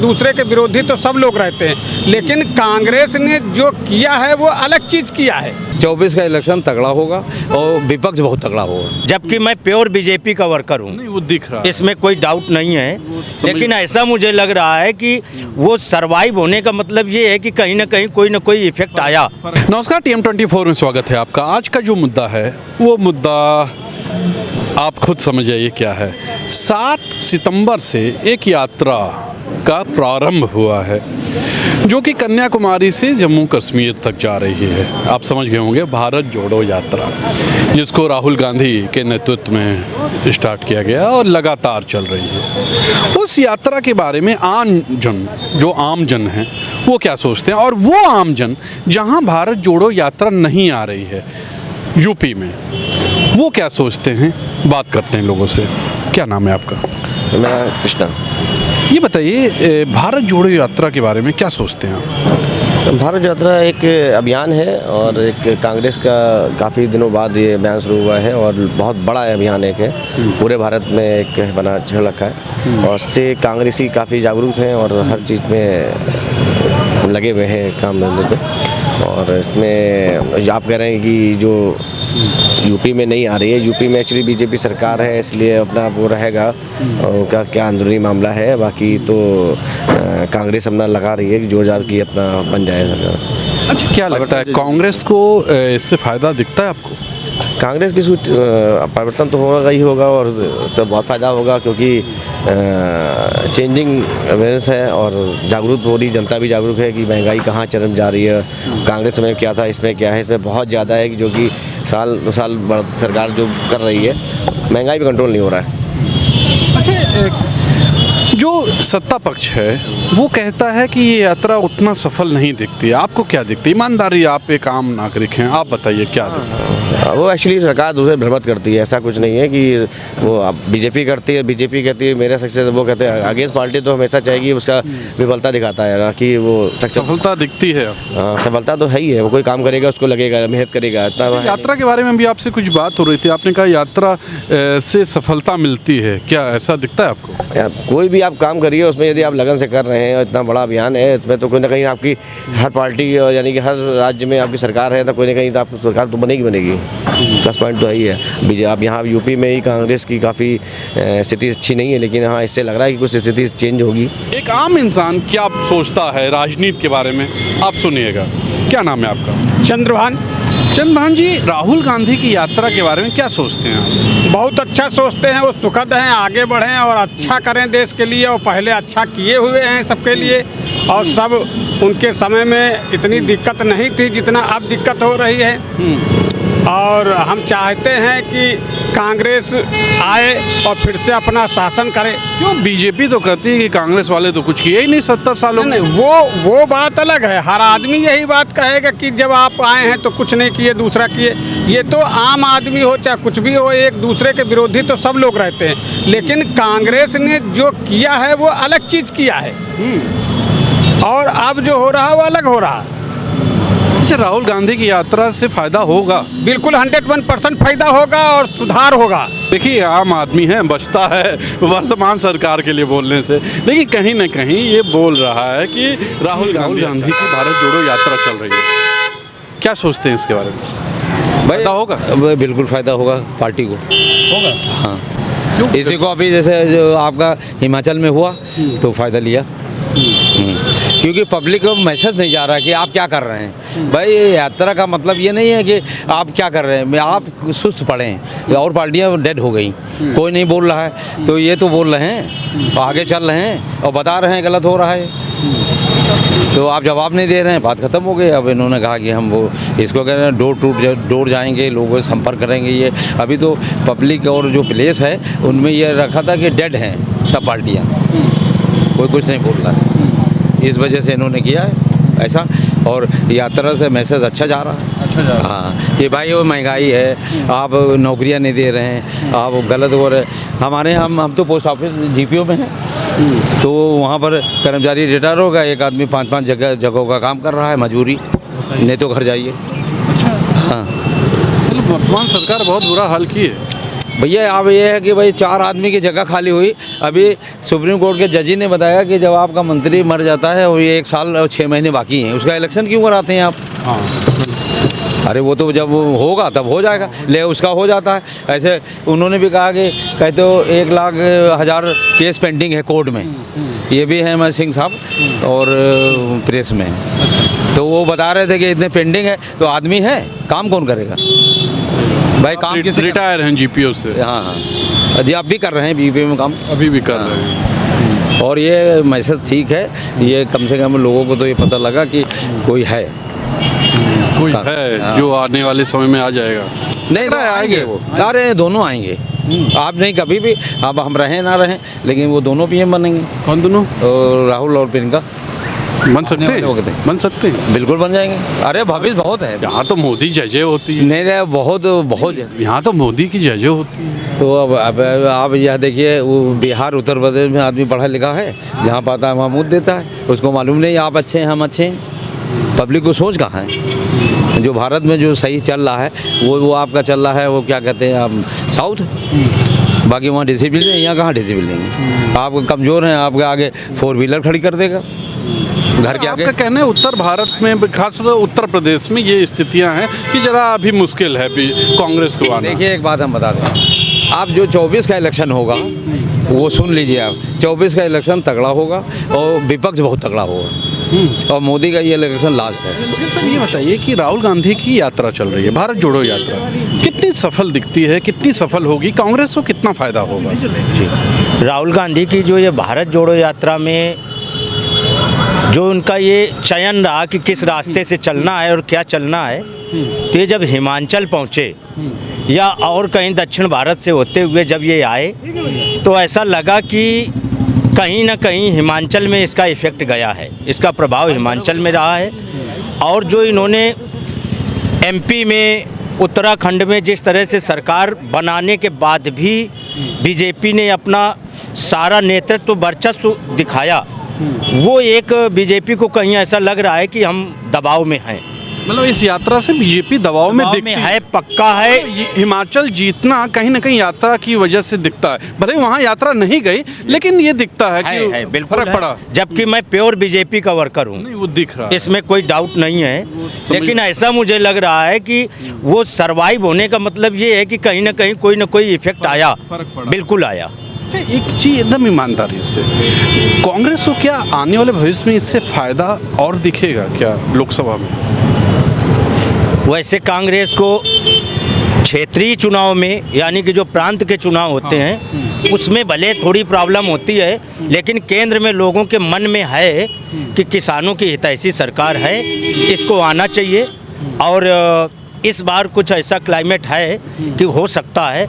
दूसरे के विरोधी तो सब लोग रहते हैं, लेकिन कांग्रेस ने जो किया है वो अलग चीज किया है। 24 का इलेक्शन तगड़ा होगा और विपक्ष बहुत तगड़ा होगा। जबकि मैं प्योर बीजेपी का वर्कर हूँ, नहीं वो दिख रहा है, इसमें कोई डाउट नहीं है, लेकिन ऐसा मुझे लग रहा है कि वो सरवाइव होने का मतलब ये है कि कहीं ना कहीं कोई ना कोई इफेक्ट आया। नमस्कार, TM24 में स्वागत है आपका। आज का जो मुद्दा है वो मुद्दा आप खुद समझ जाइए क्या है। 7 सितंबर से एक यात्रा का प्रारंभ हुआ है जो कि कन्याकुमारी से जम्मू कश्मीर तक जा रही है। आप समझ गए होंगे, भारत जोड़ो यात्रा, जिसको राहुल गांधी के नेतृत्व में स्टार्ट किया गया और लगातार चल रही है। उस यात्रा के बारे में आम जन हैं वो क्या सोचते हैं, और वो आम जन जहां भारत जोड़ो यात्रा नहीं आ रही है यूपी में, वो क्या सोचते हैं, बात करते हैं लोगों से। क्या नाम है आपका? मैं कृष्णा। ये बताइए, भारत जोड़ो यात्रा के बारे में क्या सोचते हैं आप? भारत यात्रा एक अभियान है और एक कांग्रेस का काफ़ी दिनों बाद ये अभियान शुरू हुआ है और बहुत बड़ा अभियान एक है, पूरे भारत में एक बना चल रखा है और इससे कांग्रेसी काफ़ी जागरूक हैं और हर चीज़ में लगे हुए हैं काम धंधे में। और इसमें आप कह रहे हैं कि जो यूपी में नहीं आ रही है, यूपी में एक्चुअली बीजेपी सरकार है, इसलिए अपना वो रहेगा उनका क्या अंदरूनी मामला है। बाकी तो कांग्रेस अपना लगा रही है कि जोर जार की अपना बन जाए सरकार। अच्छा, क्या लगता है कांग्रेस को इससे फ़ायदा दिखता है आपको? कांग्रेस की परिवर्तन तो होगा ही होगा और उससे बहुत फ़ायदा होगा, क्योंकि चेंजिंग अवेयरनेस है और जागरूक हो रही जनता भी जागरूक है कि महंगाई कहाँ चरम जा रही है। कांग्रेस में क्या था, इसमें क्या है, इसमें बहुत ज़्यादा है कि जो कि साल सरकार जो कर रही है, महंगाई भी कंट्रोल नहीं हो रहा है। अच्छा, जो सत्ता पक्ष है वो कहता है कि ये यात्रा उतना सफल नहीं दिखती। आपको क्या दिखती है? ईमानदारी, आप एक आम नागरिक हैं, आप बताइए क्या दिखता है? वो एक्चुअली सरकार दूसरे भ्रमित करती है, ऐसा कुछ नहीं है कि वो बीजेपी करती है, बीजेपी कहती है मेरा सक्सेस, वो कहते हैं अगेंस्ट पार्टी तो हमेशा चाहेगी उसका विफलता दिखाता है ना कि वो सफलता दिखती है। सफलता तो है ही है, वो कोई काम करेगा उसको लगेगा, मेहनत करेगा। यात्रा के बारे में भी आपसे कुछ बात हो रही थी, आपने कहा यात्रा से सफलता मिलती है, क्या ऐसा दिखता है आपको? कोई भी आप काम करिए उसमें यदि आप लगन से कर रहे हैं, इतना बड़ा अभियान है, इसमें तो कोई ना कहीं आपकी हर पार्टी यानी कि हर राज्य में आपकी सरकार है तो कोई ना कहीं तो आपकी सरकार तो बनेगी। प्लस पॉइंट तो यही है। आप यहाँ यूपी में ही कांग्रेस की काफ़ी स्थिति अच्छी नहीं है, लेकिन हाँ इससे लग रहा है कि कुछ स्थिति चेंज होगी। एक आम इंसान क्या सोचता है राजनीति के बारे में, आप सुनिएगा। क्या नाम है आपका? चंद्रभान जी, राहुल गांधी की यात्रा के बारे में क्या सोचते हैं आप? बहुत अच्छा सोचते हैं, वो सुखद हैं, आगे बढ़ें और अच्छा करें देश के लिए। और पहले अच्छा किए हुए हैं सबके लिए, और सब उनके समय में इतनी दिक्कत नहीं थी जितना अब दिक्कत हो रही है। और हम चाहते हैं कि कांग्रेस आए और फिर से अपना शासन करे। क्यों? बीजेपी तो कहती है कि कांग्रेस वाले तो कुछ किए ही नहीं 70 सालों में। नहीं, वो बात अलग है। हर आदमी यही बात कहेगा कि जब आप आए हैं तो कुछ नहीं किए, दूसरा किए। ये तो आम आदमी हो चाहे कुछ भी हो, एक दूसरे के विरोधी तो सब लोग रहते हैं, लेकिन कांग्रेस ने जो किया है वो अलग चीज़ किया है और अब जो हो रहा है वो अलग हो रहा है। राहुल गांधी की यात्रा से फायदा होगा? बिल्कुल 101% फायदा होगा और सुधार होगा। देखिए, आम आदमी है, बचता है वर्तमान सरकार के लिए बोलने से, लेकिन कहीं ना कहीं ये बोल रहा है कि राहुल गांधी की भारत जोड़ो यात्रा चल रही है। क्या सोचते हैं इसके बारे में? फायदा होगा? बिल्कुल फायदा होगा, पार्टी को होगा। हाँ, इसी को अभी जैसे जो आपका हिमाचल में हुआ तो फायदा लिया, क्योंकि पब्लिक को मैसेज नहीं जा रहा कि आप क्या कर रहे हैं। भाई यात्रा का मतलब ये नहीं है कि आप क्या कर रहे हैं, आप सुस्त पड़े हैं और पार्टियां डेड हो गई, कोई नहीं बोल रहा है, तो ये तो बोल रहे हैं, आगे चल रहे हैं और बता रहे हैं गलत हो रहा है, तो आप जवाब नहीं दे रहे हैं, बात खत्म हो गई। अब इन्होंने कहा कि हम वो इसको कह रहे हैं डोर टू डोर जाएंगे, लोगों से संपर्क करेंगे। ये अभी तो पब्लिक और जो प्लेस है उनमें ये रखा था कि डेड हैं सब पार्टियाँ, कोई कुछ नहीं बोल रहा है। इस वजह से इन्होंने किया है ऐसा, और यात्रा से मैसेज अच्छा जा रहा है। अच्छा जा रहा है, हाँ, कि भाई वो महंगाई है, आप नौकरियां नहीं दे रहे हैं, आप गलत हो रहे। हमारे हम तो पोस्ट ऑफिस GPO में हैं, तो वहाँ पर कर्मचारी रिटायर होगा, एक आदमी 5-5 जगहों का काम कर रहा है, मजबूरी नहीं तो घर जाइए। अच्छा, हाँ, वर्तमान सरकार बहुत बुरा हाल की है। भैया अब ये है कि भाई 4 आदमी की जगह खाली हुई। अभी सुप्रीम कोर्ट के जज ने बताया कि जब आपका मंत्री मर जाता है और ये 1 साल और 6 महीने बाकी हैं, उसका इलेक्शन क्यों कराते हैं आप? अरे वो तो जब होगा तब हो जाएगा, ले उसका हो जाता है। ऐसे उन्होंने भी कहा कि कहते हो 1,00,000 केस पेंडिंग है कोर्ट में, ये भी है मैं सिंह साहब और प्रेस में, तो वो बता रहे थे कि इतने पेंडिंग है, तो आदमी है, काम कौन करेगा भाई? काम किसी रिटायर हैं जीपीओ से? हाँ हाँ जी, आप भी कर रहे हैं बीपीओ में काम? अभी भी कर रहे हैं। और ये मैसेज ठीक है, ये कम से कम लोगों को तो ये पता लगा कि कोई है, कोई है जो आने वाले समय में आ जाएगा। नहीं तो आएंगे वो, अरे दोनों आएंगे। आप नहीं कभी भी, अब हम रहें ना रहें, लेकिन वो दोनों पीएम बनेंगे। कौन दोनों? राहुल और प्रियंका बन सकते हैं, बन सकते हैं, बिल्कुल बन जाएंगे। अरे भविष्य बहुत है यहाँ तो मोदी जय होती है। नहीं रे, बहुत बहुत यहाँ तो मोदी की जय होती है। तो अब आप यह देखिए, वो बिहार उत्तर प्रदेश में आदमी पढ़ा लिखा है, जहाँ पाता है वहाँ मुँह देता है, उसको मालूम नहीं आप अच्छे हैं हम अच्छे हैं। पब्लिक को सोच कहाँ है? जो भारत में जो सही चल रहा है वो आपका चल रहा है, वो क्या कहते हैं आप, साउथ। बाकी वहाँ डिसिप्लिन है, यहाँ कहाँ डिसिप्लिन है? आप कमज़ोर हैं, आपके आगे 4 व्हीलर खड़ी कर देगा घर के आगे। आपका कहना है उत्तर भारत में, खासतौर उत्तर प्रदेश में ये स्थितियां हैं कि जरा अभी मुश्किल है कांग्रेस को आना। देखिए एक बात हम बता दें, आप जो 24 का इलेक्शन होगा वो सुन लीजिए आप, 24 का इलेक्शन तगड़ा होगा और विपक्ष बहुत तगड़ा होगा, और मोदी का ये इलेक्शन लास्ट है। सर ये बताइए कि राहुल गांधी की यात्रा चल रही है, भारत जोड़ो यात्रा, कितनी सफल दिखती है, कितनी सफल होगी, कांग्रेस को कितना फायदा होगा? राहुल गांधी की जो ये भारत जोड़ो यात्रा में जो उनका ये चयन रहा कि किस रास्ते से चलना है और क्या चलना है, तो ये जब हिमाचल पहुँचे या और कहीं दक्षिण भारत से होते हुए जब ये आए, तो ऐसा लगा कि कहीं ना कहीं हिमाचल में इसका इफ़ेक्ट गया है, इसका प्रभाव हिमाचल में रहा है। और जो इन्होंने एमपी में, उत्तराखंड में जिस तरह से सरकार बनाने के बाद भी बीजेपी ने अपना सारा नेतृत्व वर्चस्व दिखाया, वो एक बीजेपी को कहीं ऐसा लग रहा है कि हम दबाव में हैं। मतलब इस यात्रा से बीजेपी दबाव में दिखती है, पक्का है। हिमाचल जीतना कहीं ना कहीं यात्रा की वजह से दिखता है, भले वहाँ यात्रा नहीं गई, लेकिन ये दिखता है कि बिल्कुल फर्क पड़ा। जबकि मैं प्योर बीजेपी का वर्कर हूँ, नहीं वो दिख रहा है, इसमें कोई डाउट नहीं है, लेकिन ऐसा मुझे लग रहा है कि वो सरवाइव होने का मतलब ये है कि कहीं ना कहीं कोई ना कोई इफेक्ट आया, बिल्कुल आया। एक चीज एकदम ईमानदारी से, कांग्रेस को क्या आने वाले भविष्य में इससे फायदा और दिखेगा क्या लोकसभा में? वैसे कांग्रेस को क्षेत्रीय चुनाव में, यानी कि जो प्रांत के चुनाव होते हैं, उसमें भले थोड़ी प्रॉब्लम होती है, लेकिन केंद्र में लोगों के मन में है कि किसानों की हितैषी सरकार है, इसको आना चाहिए। और इस बार कुछ ऐसा क्लाइमेट है कि हो सकता है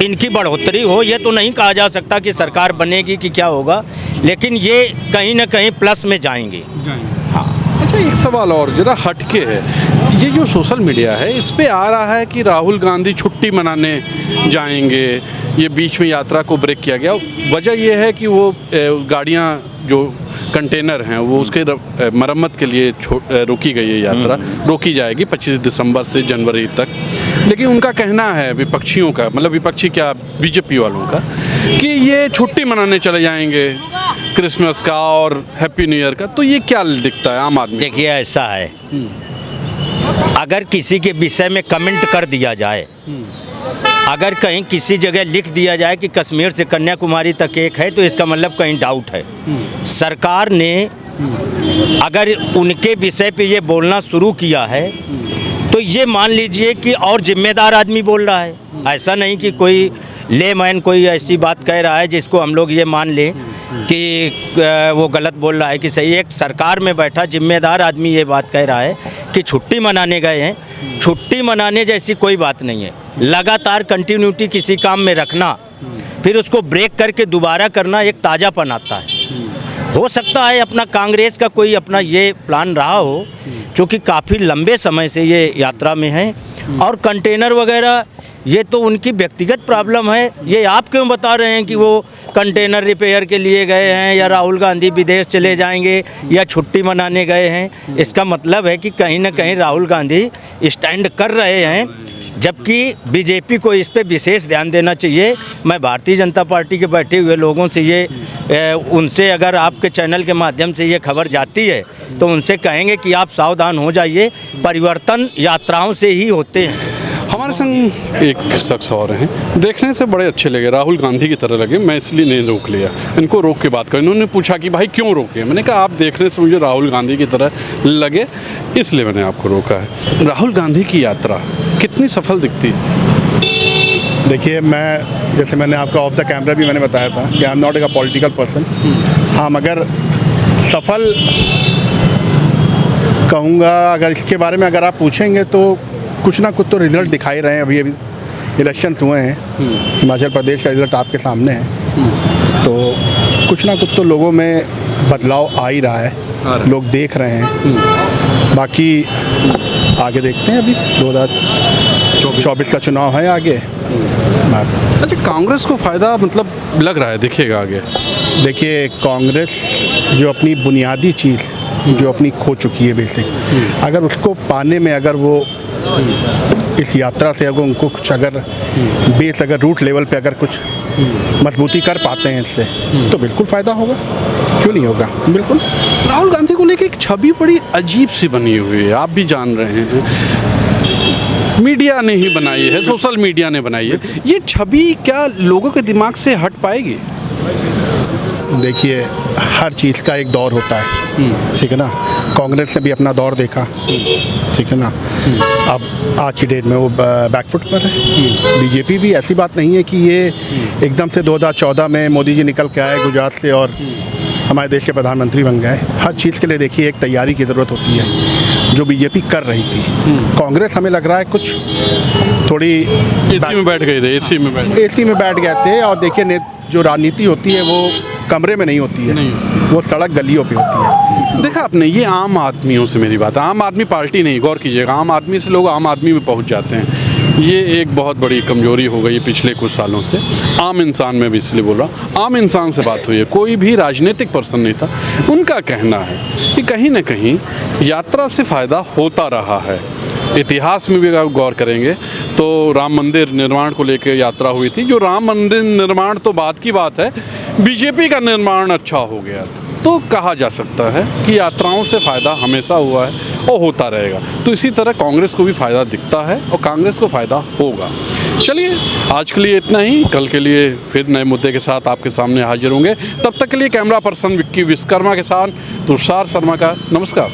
इनकी बढ़ोतरी हो। ये तो नहीं कहा जा सकता कि सरकार बनेगी कि क्या होगा, लेकिन ये कहीं ना कहीं प्लस में जाएंगे। हाँ। अच्छा एक सवाल और जरा हटके है, ये जो सोशल मीडिया है इस पे आ रहा है कि राहुल गांधी छुट्टी मनाने जाएंगे, ये बीच में यात्रा को ब्रेक किया गया। वजह ये है कि वो गाड़ियाँ जो कंटेनर हैं वो उसके मरम्मत के लिए रोकी गई है, यात्रा रोकी जाएगी 25 दिसंबर से जनवरी तक। लेकिन उनका कहना है विपक्षियों का, मतलब विपक्षी क्या, बीजेपी वालों का, कि ये छुट्टी मनाने चले जाएंगे क्रिसमस का और हैप्पी न्यू ईयर का। तो ये क्या दिखता है आम आदमी? देखिए ऐसा है, अगर किसी के विषय में कमेंट कर दिया जाए, अगर कहीं किसी जगह लिख दिया जाए कि कश्मीर से कन्याकुमारी तक एक है, तो इसका मतलब कहीं डाउट है। सरकार ने अगर उनके विषय पे ये बोलना शुरू किया है, तो ये मान लीजिए कि और जिम्मेदार आदमी बोल रहा है, ऐसा नहीं कि कोई लेमैन कोई ऐसी बात कह रहा है जिसको हम लोग ये मान लें कि वो गलत बोल रहा है कि सही। एक सरकार में बैठा जिम्मेदार आदमी ये बात कह रहा है कि छुट्टी मनाने गए हैं। छुट्टी मनाने जैसी कोई बात नहीं है, लगातार कंटिन्यूटी किसी काम में रखना, फिर उसको ब्रेक करके दोबारा करना एक ताज़ापन आता है। हो सकता है अपना कांग्रेस का कोई अपना ये प्लान रहा हो, क्योंकि काफ़ी लंबे समय से ये यात्रा में है। और कंटेनर वगैरह ये तो उनकी व्यक्तिगत प्रॉब्लम है, ये आप क्यों बता रहे हैं कि वो कंटेनर रिपेयर के लिए गए हैं या राहुल गांधी विदेश चले जाएंगे या छुट्टी मनाने गए हैं? इसका मतलब है कि कहीं ना कहीं राहुल गांधी स्टैंड कर रहे हैं जबकि बीजेपी को इस पे विशेष ध्यान देना चाहिए। मैं भारतीय जनता पार्टी के बैठे हुए लोगों से ये उनसे अगर आपके चैनल के माध्यम से ये खबर जाती है तो उनसे कहेंगे कि आप सावधान हो जाइए, परिवर्तन यात्राओं से ही होते हैं। हमारे संग एक शख्स और हैं, देखने से बड़े अच्छे लगे, राहुल गांधी की तरह लगे, मैं इसलिए नहीं रोक लिया, इनको रोक के बात कर। इन्होंने पूछा कि भाई क्यों रोके, मैंने कहा आप देखने से मुझे राहुल गांधी की तरह लगे, इसलिए मैंने आपको रोका है। राहुल गांधी की यात्रा कितनी सफल दिखती है? देखिए, मैं जैसे मैंने आपको ऑफ द कैमरा भी मैंने बताया था कि I am not a political person. हाँ, मगर सफल कहूँगा, अगर इसके बारे में अगर आप पूछेंगे तो कुछ ना कुछ तो रिज़ल्ट दिखाई रहे हैं। अभी इलेक्शंस हुए हैं, हिमाचल प्रदेश का रिज़ल्ट आपके सामने है, तो कुछ ना कुछ तो लोगों में बदलाव आ ही रहा है, लोग देख रहे हैं। बाकी आगे देखते हैं, अभी 2024 का चुनाव है आगे। अच्छा, कांग्रेस को फ़ायदा मतलब लग रहा है, दिखेगा आगे? देखिए, कांग्रेस जो अपनी बुनियादी चीज़ जो अपनी खो चुकी है बेसिक, अगर उसको पाने में अगर वो इस यात्रा से अगर उनको कुछ अगर बेस अगर रूट लेवल पे अगर कुछ मजबूती कर पाते हैं इससे, तो बिल्कुल फ़ायदा होगा, क्यों नहीं होगा, बिल्कुल। राहुल गांधी को लेकर एक छवि बड़ी अजीब सी बनी हुई है, आप भी जान रहे हैं, मीडिया ने ही बनाई है, सोशल मीडिया ने बनाई है। ये छवि क्या लोगों के दिमाग से हट पाएगी? देखिए, हर चीज़ का एक दौर होता है, ठीक है ना। कांग्रेस ने भी अपना दौर देखा, ठीक है ना। अब आज की डेट में वो बैकफुट पर है। बीजेपी भी, ऐसी बात नहीं है कि ये एकदम से 2014 में मोदी जी निकल के आए गुजरात से और हमारे देश के प्रधानमंत्री बन गए। हर चीज़ के लिए देखिए एक तैयारी की ज़रूरत होती है, जो बीजेपी कर रही थी। कांग्रेस हमें लग रहा है कुछ थोड़ी एसी में बैठ गए थे, एसी में बैठ गए थे। और देखिए, जो राजनीति होती है वो कमरे में नहीं होती है, वो सड़क गलियों पे होती है। देखा आपने, ये आम आदमियों से मेरी बात है, आम आदमी पार्टी नहीं, गौर कीजिएगा, आम आदमी से लोग आम आदमी में पहुंच जाते हैं। ये एक बहुत बड़ी कमजोरी हो गई पिछले कुछ सालों से। आम इंसान में भी इसलिए बोल रहा हूँ, आम इंसान से बात हुई है, कोई भी राजनीतिक पर्सन नहीं था। उनका कहना है कि कहीं ना कहीं यात्रा से फ़ायदा होता रहा है। इतिहास में भी अगर गौर करेंगे तो राम मंदिर निर्माण को लेकर यात्रा हुई थी। जो राम मंदिर निर्माण तो बाद की बात है, बीजेपी का निर्माण अच्छा हो गया था। तो कहा जा सकता है कि यात्राओं से फ़ायदा हमेशा हुआ है और होता रहेगा। तो इसी तरह कांग्रेस को भी फ़ायदा दिखता है और कांग्रेस को फ़ायदा होगा। चलिए, आज के लिए इतना ही, कल के लिए फिर नए मुद्दे के साथ आपके सामने हाजिर होंगे। तब तक के लिए कैमरा पर्सन विक्की विश्वकर्मा के साथ तुषार शर्मा का नमस्कार।